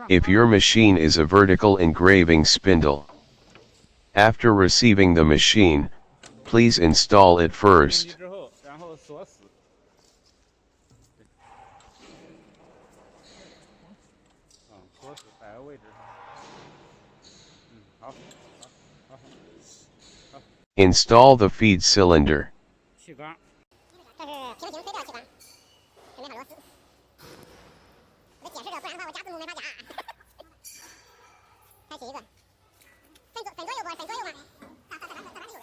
If your machine is a vertical engraving spindle. After receiving the machine, please install it first. Install the feed cylinder.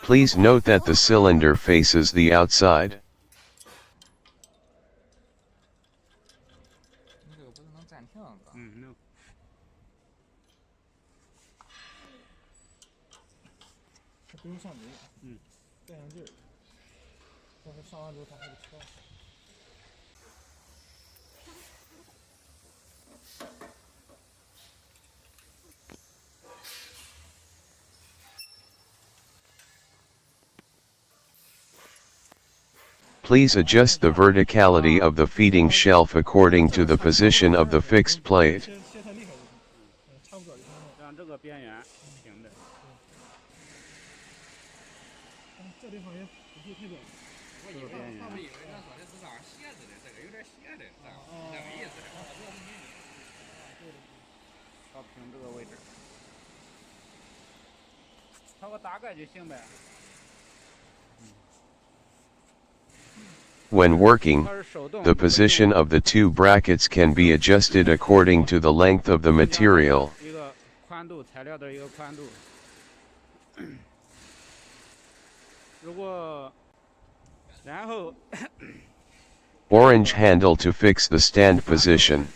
Please note that the cylinder faces the outside. Please adjust the verticality of the feeding shelf according to the position of the fixed plate. When working, the position of the two brackets can be adjusted according to the length of the material. Orange handle to fix the stand position.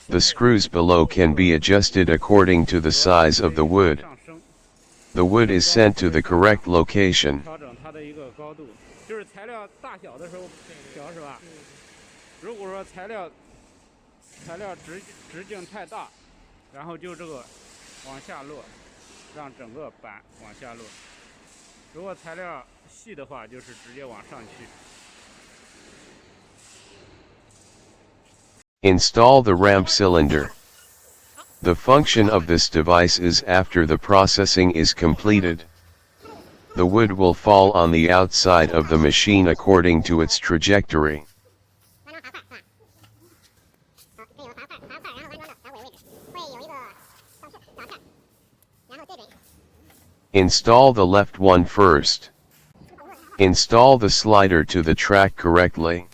The screws below can be adjusted according to the size of the wood. The wood is sent to the correct location. Install the ramp cylinder. The function of this device is after the processing is completed, the wood will fall on the outside of the machine according to its trajectory. Install the left one first. Install the slider to the track correctly.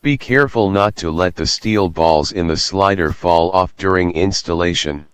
Be careful not to let the steel balls in the slider fall off during installation.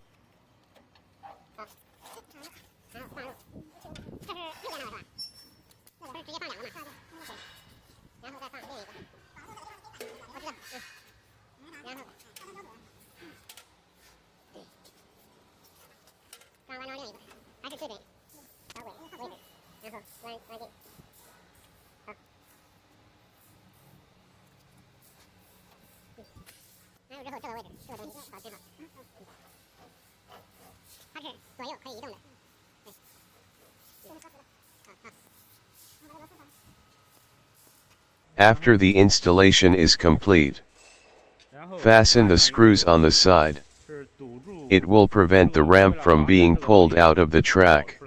After the installation is complete, fasten the screws on the side. It will prevent the ramp from being pulled out of the track.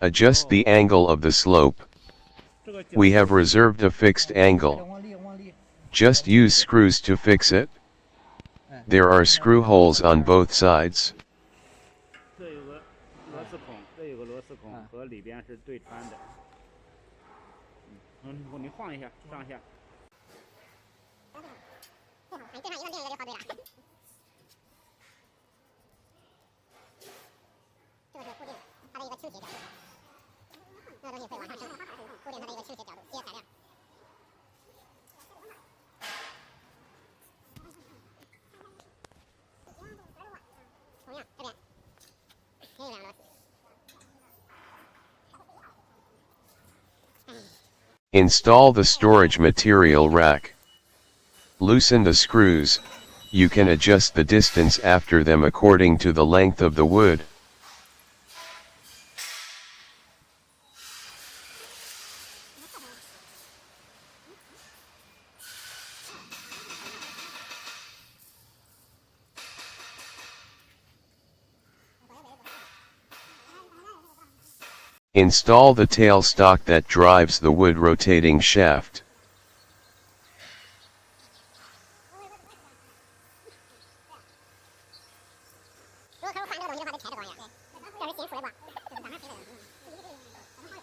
Adjust the angle of the slope. We have reserved a fixed angle. Just use screws to fix it. There are screw holes on both sides. Install the storage material rack. Loosen the screws. You can adjust the distance after them according to the length of the wood. Install the tailstock that drives the wood rotating shaft.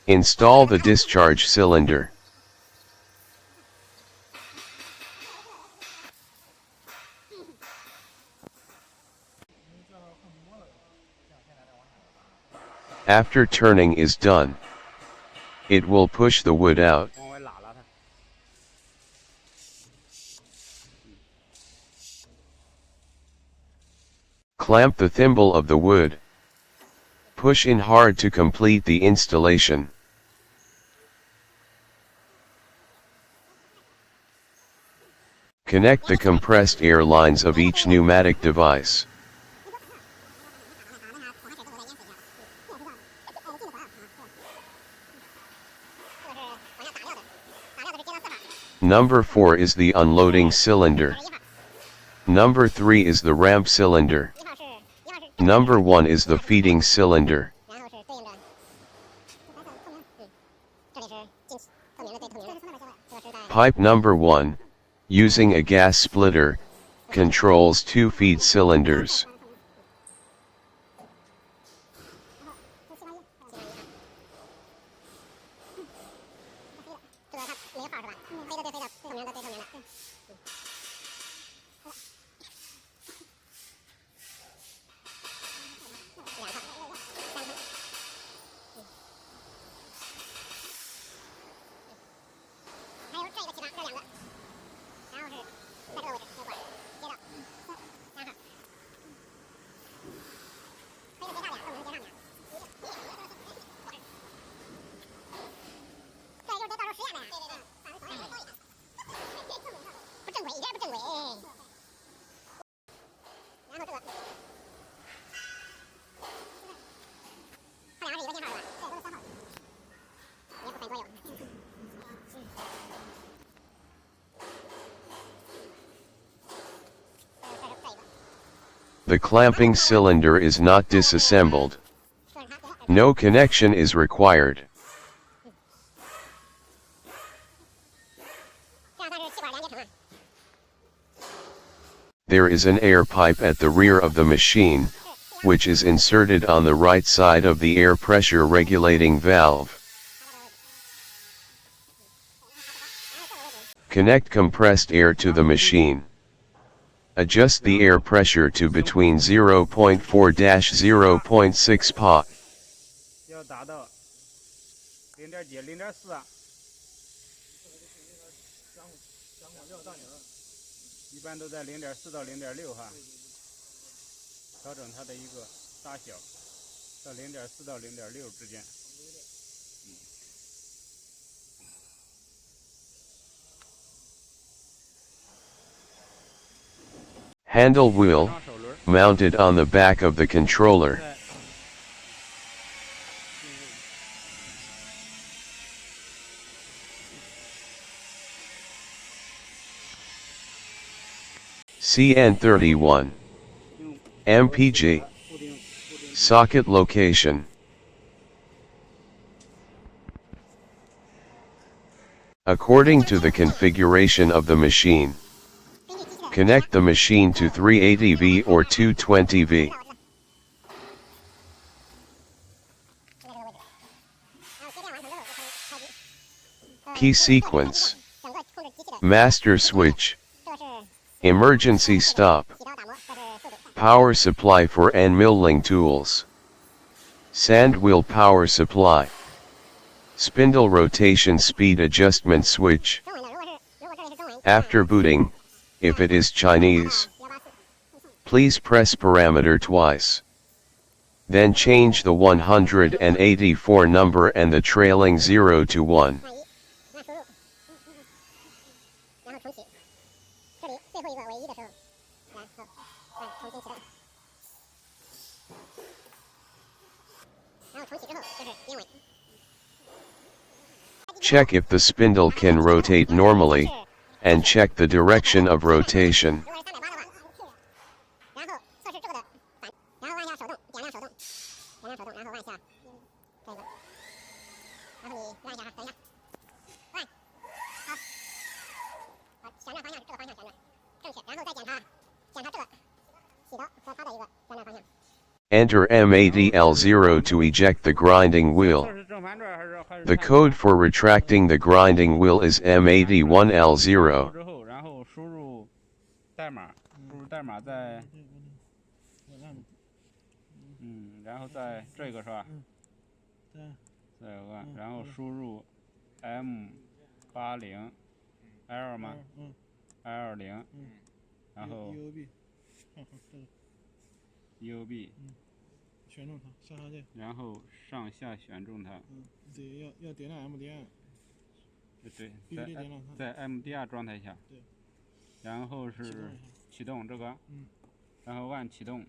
Install the discharge cylinder. After turning is done, it will push the wood out. Clamp the thimble of the wood. Push in hard to complete the installation. Connect the compressed air lines of each pneumatic device. Number 4 is the unloading cylinder. Number 3 is the ramp cylinder. Number 1 is the feeding cylinder. Pipe number 1, using a gas splitter, controls 2 feed cylinders. The clamping cylinder is not disassembled. No connection is required. There is an air pipe at the rear of the machine, which is inserted on the right side of the air pressure regulating valve. Connect compressed air to the machine. Adjust the air pressure to between 0.4-0.6 pa. Handle wheel, mounted on the back of the controller. CN31. MPG. Socket location. According to the configuration of the machine, connect the machine to 380V or 220V. Key sequence. Master switch. Emergency stop. Power supply for end milling tools. Sand wheel power supply. Spindle rotation speed adjustment switch. After booting, if it is Chinese, please press parameter twice. Then change the 184 number and the trailing 0 to 1. Check if the spindle can rotate normally, and check the direction of rotation. Enter MADL0 to eject the grinding wheel. The code for retracting the grinding wheel is MAD1L0. 然后输入代码在然后在这个是吧？再有个，然后输入 M80 L 吗？L0，然后 UB， 选中它，下下键，然后上下选中它。得要点亮 MDR。对，必须得点亮它。在 MDR 状态下。对。然后是启动这个。然后按启动。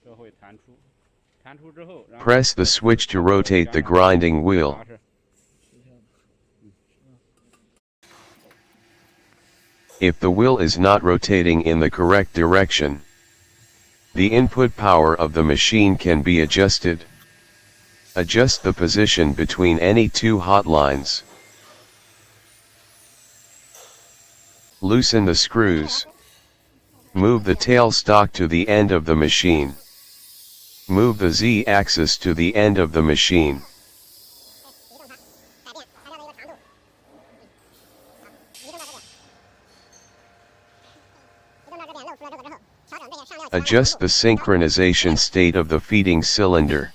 这会弹出。弹出之后，然后 Press the switch to rotate the grinding wheel. If the wheel is not rotating in the correct direction, the input power of the machine can be adjusted. Adjust the position between any two hotlines. Loosen the screws. Move the tailstock to the end of the machine. Move the Z-axis to the end of the machine. Adjust the synchronization state of the feeding cylinder.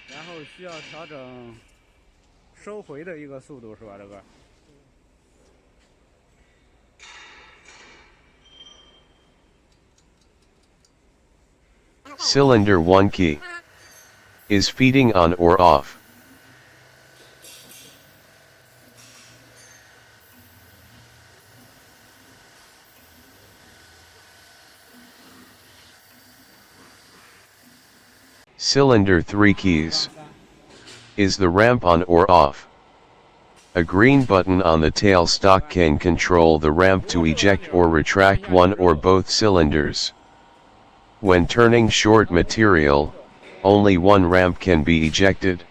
然后需要调整收回的一个速度是吧？这个。Cylinder 1 key. Is feeding on or off? Cylinder 3 keys. Is the ramp on or off? A green button on the tailstock can control the ramp to eject or retract one or both cylinders. When turning short material, only one ramp can be ejected.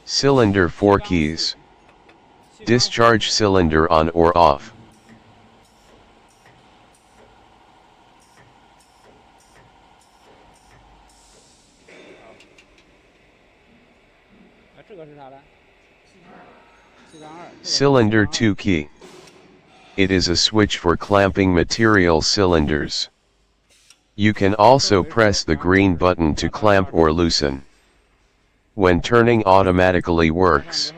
Cylinder 4 keys. Discharge cylinder on or off. Cylinder 2 key. It is a switch for clamping material cylinders. You can also press the green button to clamp or loosen. When turning automatically works,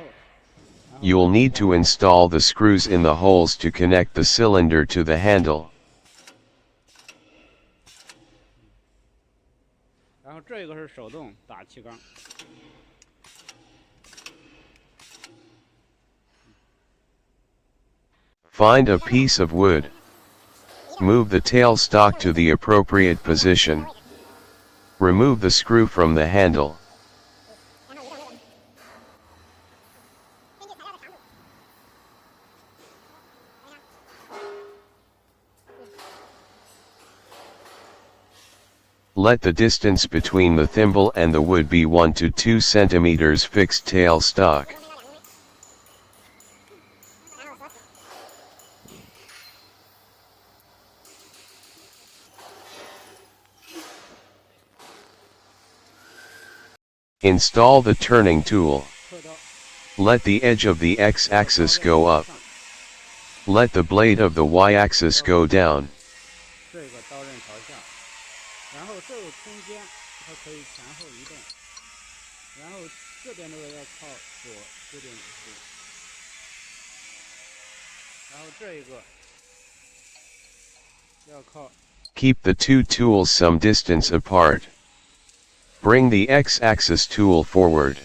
you'll need to install the screws in the holes to connect the cylinder to the handle. Find a piece of wood. Move the tailstock to the appropriate position. Remove the screw from the handle. Let the distance between the thimble and the wood be 1 to 2 centimeters. Fixed tailstock. Install the turning tool. Let the edge of the X-axis go up. Let the blade of the y-axis go down. 这个刀刃朝下，然后这个空间它可以前后移动，然后这边这个要靠左固定住，然后这一个要靠。 Keep the two tools some distance apart. Bring the x-axis tool forward.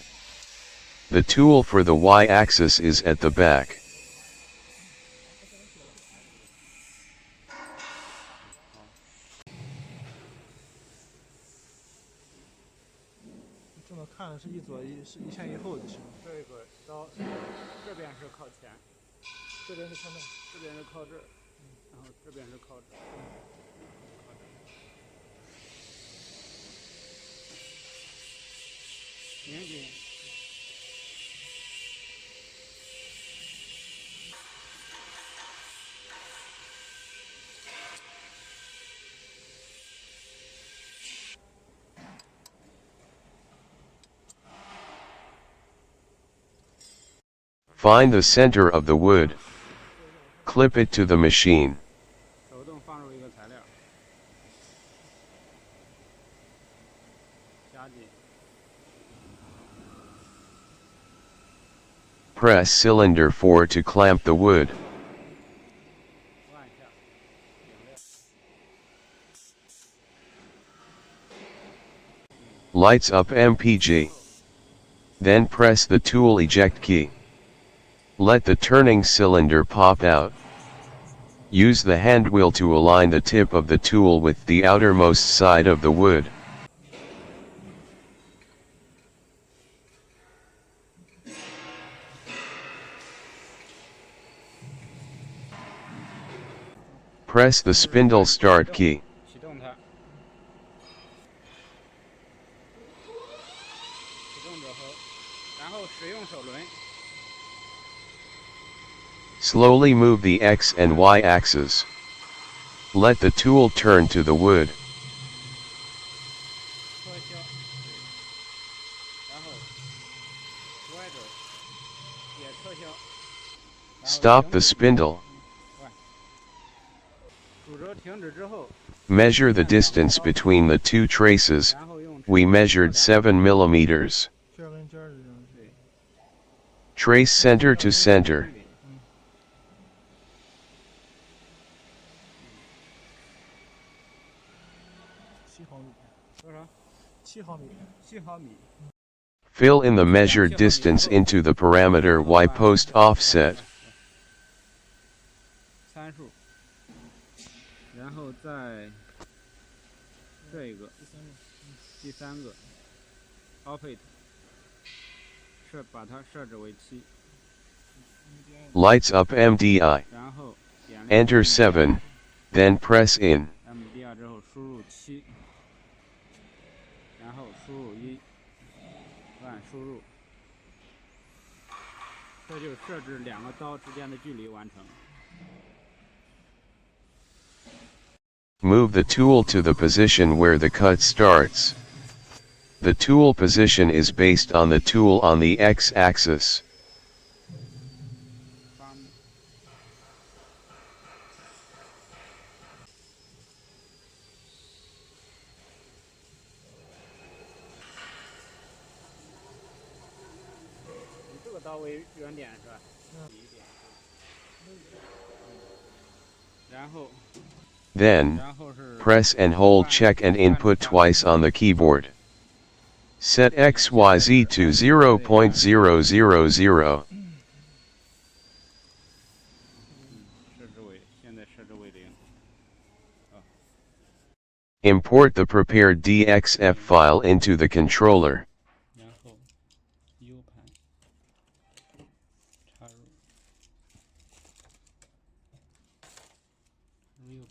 The tool for the y-axis is at the back. 这么看是一左一前一后就行了。这个刀这边是靠前，这边是靠那，这边是靠这儿，然后这边是靠这儿。拧紧。 Find the center of the wood. Clip it to the machine. 手动放入一个材料，加紧。 Press cylinder 4 to clamp the wood. 按一下，拧亮。 Lights up MPG. Then press the tool eject key. Let the turning cylinder pop out. Use the hand wheel to align the tip of the tool with the outermost side of the wood. Press the spindle start key. 启动它。启动之后，然后使用手轮。 Slowly move the X and Y axes. Let the tool turn to the wood. 撤销，然后歪着，也撤销。然后 Stop 停 the 止 spindle. 主轴停止之后， Measure the distance between the two traces. 然后用 We measured 7 millimeters. 这跟尖儿一样。对 Trace center to center. 7毫米。多少？7毫米。？7毫米。 Fill in the measured distance into the parameter Y post offset. 参数，然后在这个第三个 output 把它设置为7， Lights up MDI. 然后点亮 Enter 7. Then press in. MDR 之后输入7，然后输入1，按输入，这就设置两个刀之间的距离完成。 Move the tool to the position where the cut starts. The tool position is based on the tool on the x-axis. 以这个刀为原点是吧？然后。 Then, press and hold check and input twice on the keyboard. Set XYZ to 0.000. Import the prepared DXF file into the controller.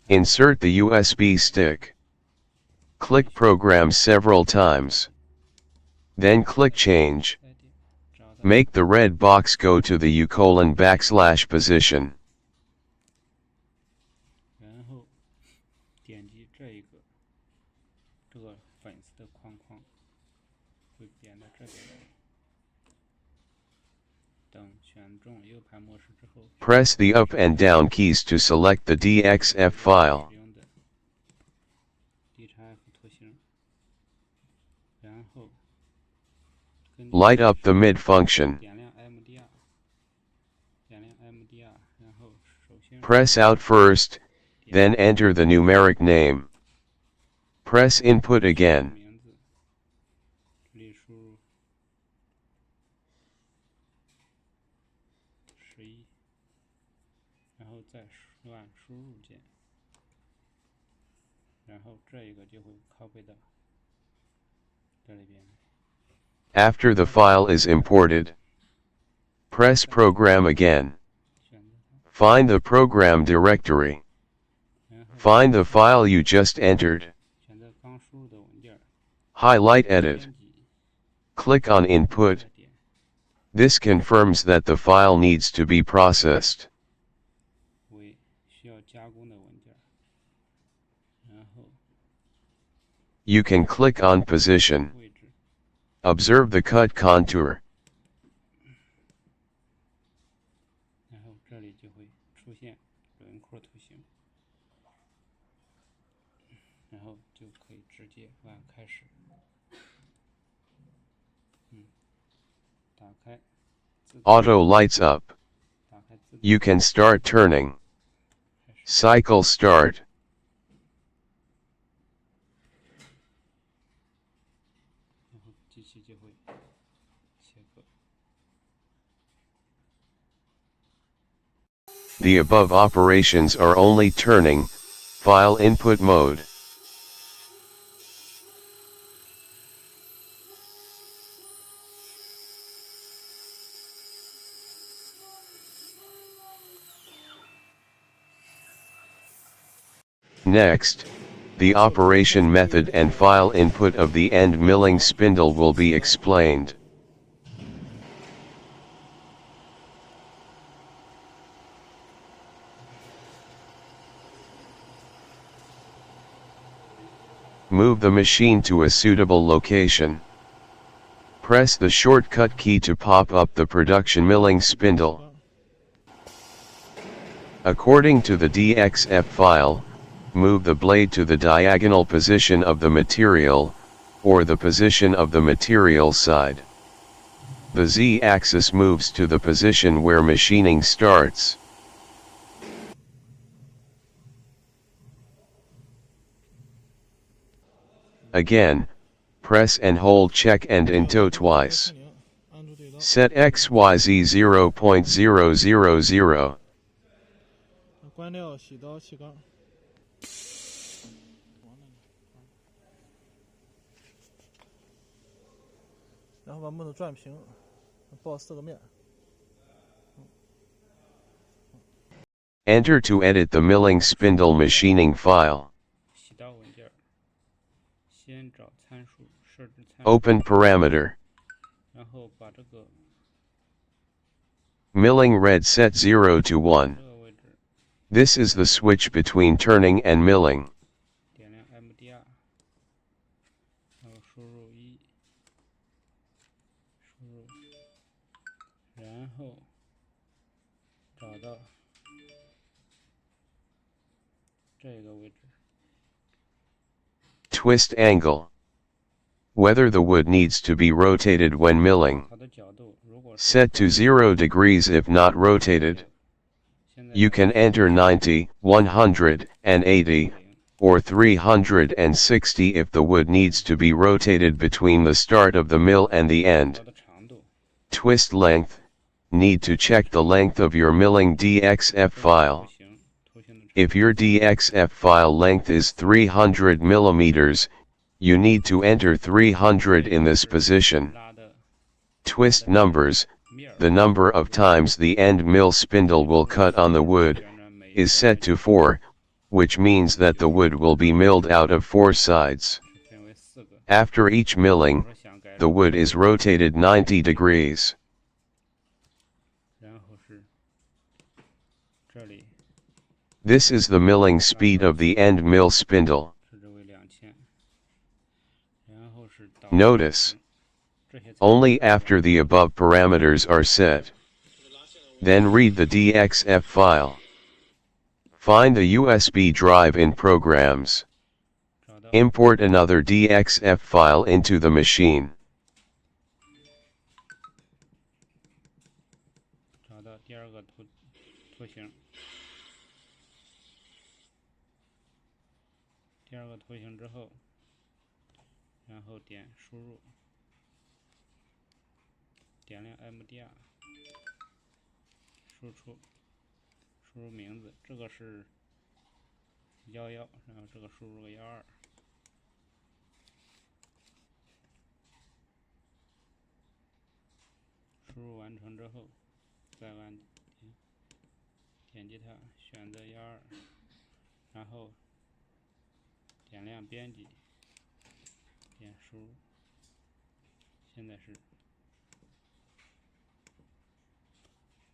Insert the USB stick. Click Program several times. Then click Change. Make the red box go to the U:// position. 然后点击这个粉丝的框框，会点到这边， Press the up and down keys to select the DXF file. Light up the mid function. Press out first, then enter the numeric name. Press input again. After the file is imported, press Program again. Find the program directory. Find the file you just entered. Highlight Edit. Click on Input. This confirms that the file needs to be processed. You can click on Position. Observe the cut contour. Auto lights up. You can start turning. Cycle start. The above operations are only turning, file input mode. Next, the operation method and file input of the end milling spindle will be explained. Move the machine to a suitable location. Press the shortcut key to pop up the production milling spindle. According to the DXF file, move the blade to the diagonal position of the material, or the position of the material side. The Z-axis moves to the position where machining starts. Again, press and hold check and into twice. Set XYZ 0.000. 关掉洗刀气缸，然后把木头转平，报4个面。Enter to edit the milling spindle machining file. Open parameter. Milling red set 0 to 1. This is the switch between turning and milling. Twist angle. Whether the wood needs to be rotated when milling. Set to 0 degrees if not rotated. You can enter 90, 180, or 360 if the wood needs to be rotated between the start of the mill and the end. Twist length. Need to check the length of your milling DXF file. If your DXF file length is 300 mm, you need to enter 300 in this position. Twist numbers. The number of times the end mill spindle will cut on the wood, is set to 4, which means that the wood will be milled out of 4 sides. After each milling, the wood is rotated 90 degrees. This is the milling speed of the end mill spindle. Notice, only after the above parameters are set, Then read the DXF file. Find the USB drive in Programs. 找到 Import another DXF file into the machine. 找到第二个图形，第二个图形之后，然后点输入，点亮 MDR， 输入名字，这个是11，然后这个输入个12。输入完成之后，再点击它，选择12，然后点亮编辑，点输入，现在是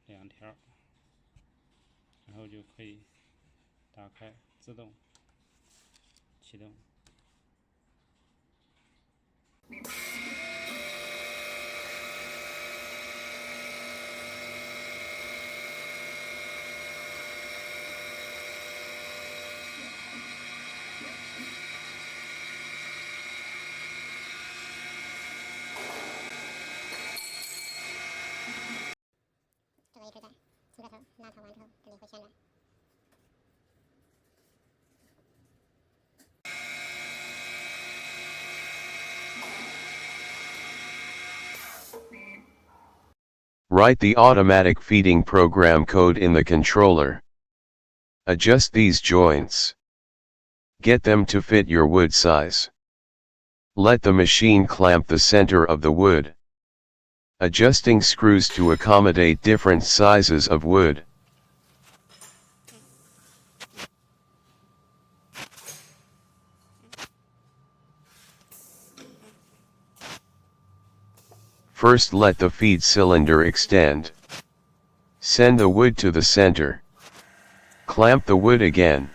2条，然后就可以打开自动启动。这个一直在从这头拉它完之后，这里会旋转。Write the automatic feeding program code in the controller. Adjust these joints. Get them to fit your wood size. Let the machine clamp the center of the wood. Adjusting screws to accommodate different sizes of wood. First let the feed cylinder extend. Send the wood to the center. Clamp the wood again.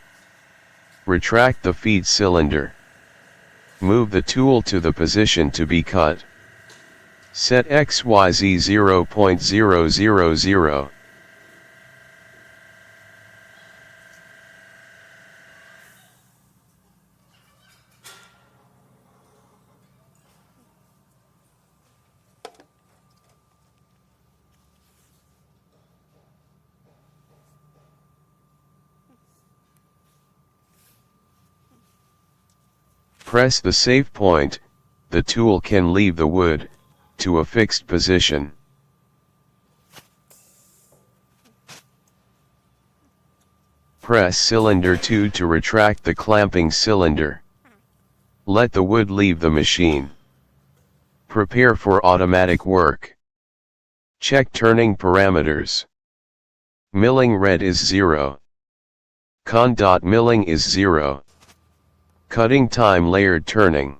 Retract the feed cylinder. Move the tool to the position to be cut. Set XYZ 0.000. Press the save point, the tool can leave the wood, to a fixed position. Press cylinder 2 to retract the clamping cylinder. Let the wood leave the machine. Prepare for automatic work. Check turning parameters. Milling red is 0. Con.milling is 0. Cutting time layered turning.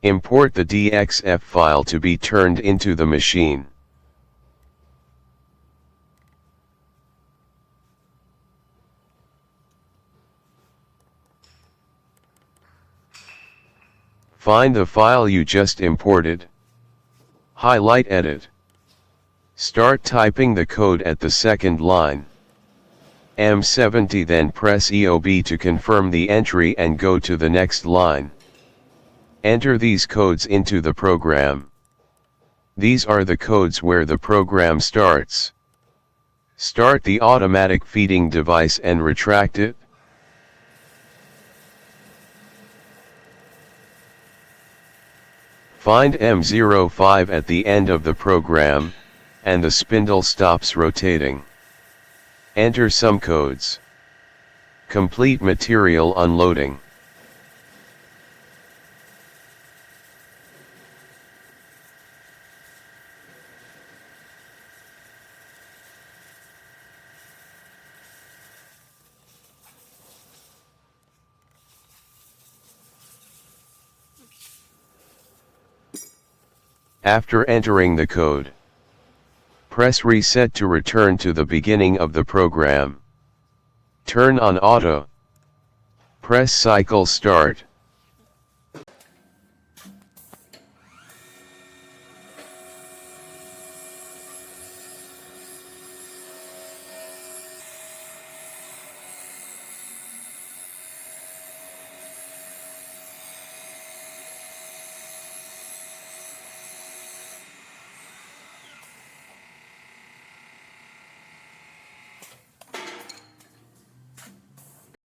Import the DXF file to be turned into the machine. Find the file you just imported. Highlight Edit. Start typing the code at the second line. M70, then press EOB to confirm the entry and go to the next line. Enter these codes into the program. These are the codes where the program starts. Start the automatic feeding device and retract it. Find M05 at the end of the program, and the spindle stops rotating. Enter some codes. Complete material unloading. After entering the code, press Reset to return to the beginning of the program. Turn on Auto. Press Cycle Start.